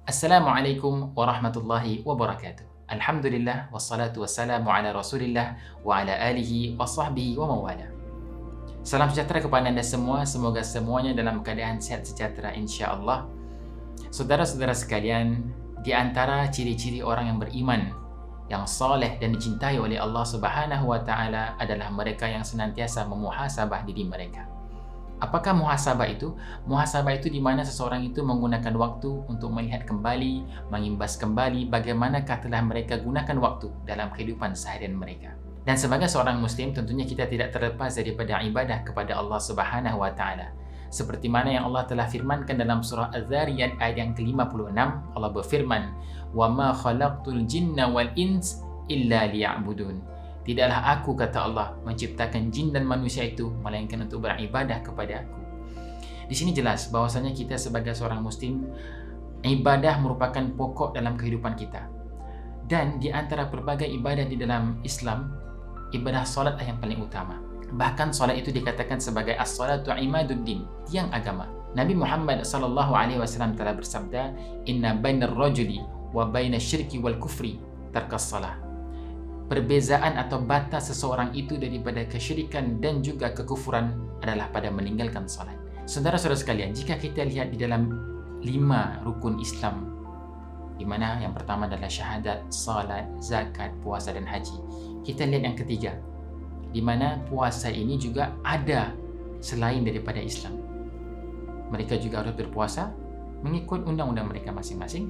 Assalamualaikum warahmatullahi wabarakatuh. Alhamdulillah wassalatu wassalamu ala Rasulillah wa ala alihi wa sahbihi wa mawala. Salam sejahtera kepada anda semua, semoga semuanya dalam keadaan sehat sejahtera insya-Allah. Saudara-saudara sekalian, di antara ciri-ciri orang yang beriman, yang saleh dan dicintai oleh Allah Subhanahu wa taala adalah mereka yang senantiasa memuhasabah diri mereka. Apakah muhasabah itu? Muhasabah itu di mana seseorang itu menggunakan waktu untuk melihat kembali, mengimbas kembali bagaimanakah telah mereka gunakan waktu dalam kehidupan seharian mereka. Dan sebagai seorang muslim, tentunya kita tidak terlepas daripada ibadah kepada Allah Subhanahu wa taala. Seperti mana yang Allah telah firmankan dalam surah Az-Zariyat ayat yang ke-56, Allah berfirman, "Wa ma khalaqtul jinna wal ins illa liya'budun." Tidaklah aku, kata Allah, menciptakan jin dan manusia itu melainkan untuk beribadah kepada aku. Di sini jelas bahwasanya kita sebagai seorang muslim, ibadah merupakan pokok dalam kehidupan kita. Dan di antara berbagai ibadah di dalam Islam, ibadah solat yang paling utama. Bahkan solat itu dikatakan sebagai as-salatu imaduddin, tiang agama. Nabi Muhammad SAW telah bersabda, "Inna bainar rajuli wa bainash syirki wal kufri tarkas salah." Perbezaan atau batas seseorang itu daripada kesyirikan dan juga kekufuran adalah pada meninggalkan salat. Saudara-saudara sekalian, jika kita lihat di dalam 5 rukun Islam, di mana yang pertama adalah syahadat, salat, zakat, puasa dan haji. Kita lihat yang ketiga, di mana puasa ini juga ada selain daripada Islam. Mereka juga harus berpuasa mengikut undang-undang mereka masing-masing.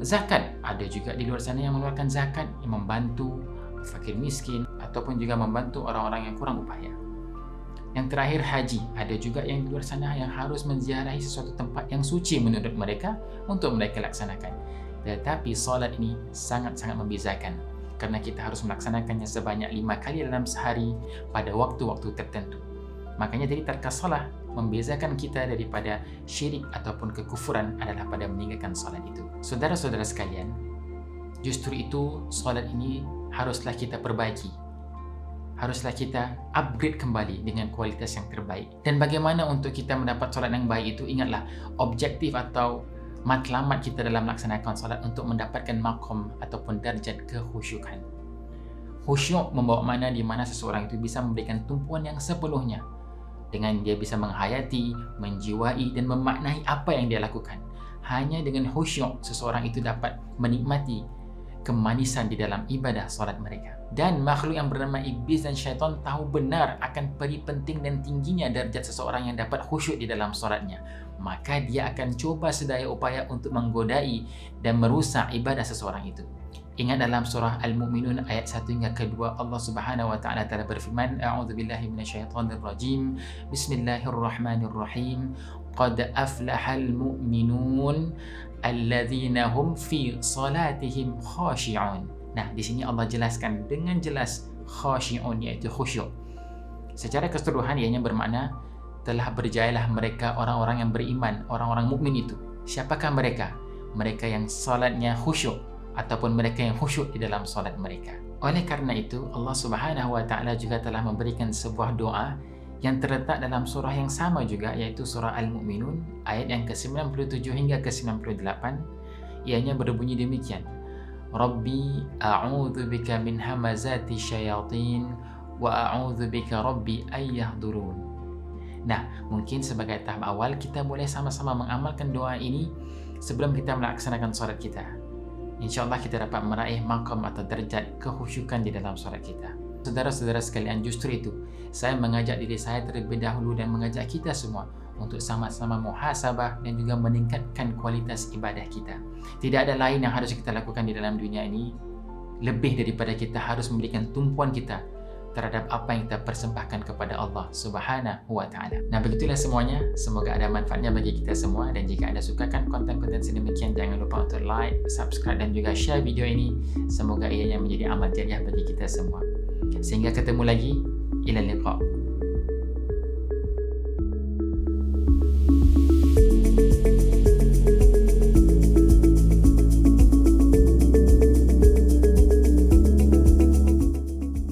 Zakat, ada juga di luar sana yang mengeluarkan zakat, yang membantu fakir miskin ataupun juga membantu orang-orang yang kurang upaya. Yang terakhir haji, ada juga yang di luar sana yang harus menziarahi sesuatu tempat yang suci menurut mereka untuk mereka laksanakan. Tetapi solat ini sangat-sangat membezakan, karena kita harus melaksanakannya sebanyak 5 kali dalam sehari pada waktu-waktu tertentu. Makanya jadi tarkas salah membezakan kita daripada syirik ataupun kekufuran adalah pada meninggalkan solat itu. Saudara-saudara sekalian, justru itu solat ini haruslah kita perbaiki. Haruslah kita upgrade kembali dengan kualitas yang terbaik. Dan bagaimana untuk kita mendapat solat yang baik itu? Ingatlah, objektif atau matlamat kita dalam melaksanakan solat untuk mendapatkan makom ataupun darjat kekhusyukan. Khusyuk membawa makna di mana seseorang itu bisa memberikan tumpuan yang sepenuhnya, dengan dia bisa menghayati, menjiwai dan memaknai apa yang dia lakukan. Hanya dengan khusyuk seseorang itu dapat menikmati kemanisan di dalam ibadah solat mereka. Dan makhluk yang bernama iblis dan syaitan tahu benar akan peri penting dan tingginya darjat seseorang yang dapat khusyuk di dalam solatnya. Maka dia akan coba sedaya upaya untuk menggodai dan merusak ibadah seseorang itu. Ingat dalam surah Al-Mu'minun ayat 1 hingga ke-2, Allah Subhanahu wa taala telah berfirman, "A'udzubillahi minasyaitonirrajim. Bismillahirrahmanirrahim. Qad aflahal mu'minun alladzina hum fi salatihim khashi'un." Nah, di sini Allah jelaskan dengan jelas khashi'un, yaitu khusyuk. Secara keseluruhan ianya bermakna telah berjayalah mereka orang-orang yang beriman, orang-orang mukmin itu. Siapakah mereka? Mereka yang salatnya khusyuk ataupun mereka yang khusyuk di dalam solat mereka. Oleh karena itu, Allah Subhanahu wa taala juga telah memberikan sebuah doa yang terletak dalam surah yang sama juga, yaitu surah Al-Mu'minun ayat yang ke-97 hingga ke-98. Ianya berbunyi demikian, "Rabbi a'udzu bika min hamazati syayatin wa a'udzu bika rabbi ayyahdurun." Nah, mungkin sebagai tahap awal kita boleh sama-sama mengamalkan doa ini sebelum kita melaksanakan solat kita. InsyaAllah kita dapat meraih maqam atau derajat kekhusyukan di dalam solat kita. Saudara-saudara sekalian, justru itu saya mengajak diri saya terlebih dahulu dan mengajak kita semua untuk sama-sama muhasabah dan juga meningkatkan kualitas ibadah kita. Tidak ada lain yang harus kita lakukan di dalam dunia ini lebih daripada kita harus memberikan tumpuan kita terhadap apa yang kita persembahkan kepada Allah Subhanahu wa taala. Nah, begitulah semuanya. Semoga ada manfaatnya bagi kita semua, dan jika Anda sukakan konten-konten sedemikian, jangan lupa untuk like, subscribe dan juga share video ini. Semoga ianya menjadi amal jariah bagi kita semua. Sehingga ketemu lagi, ila liqa.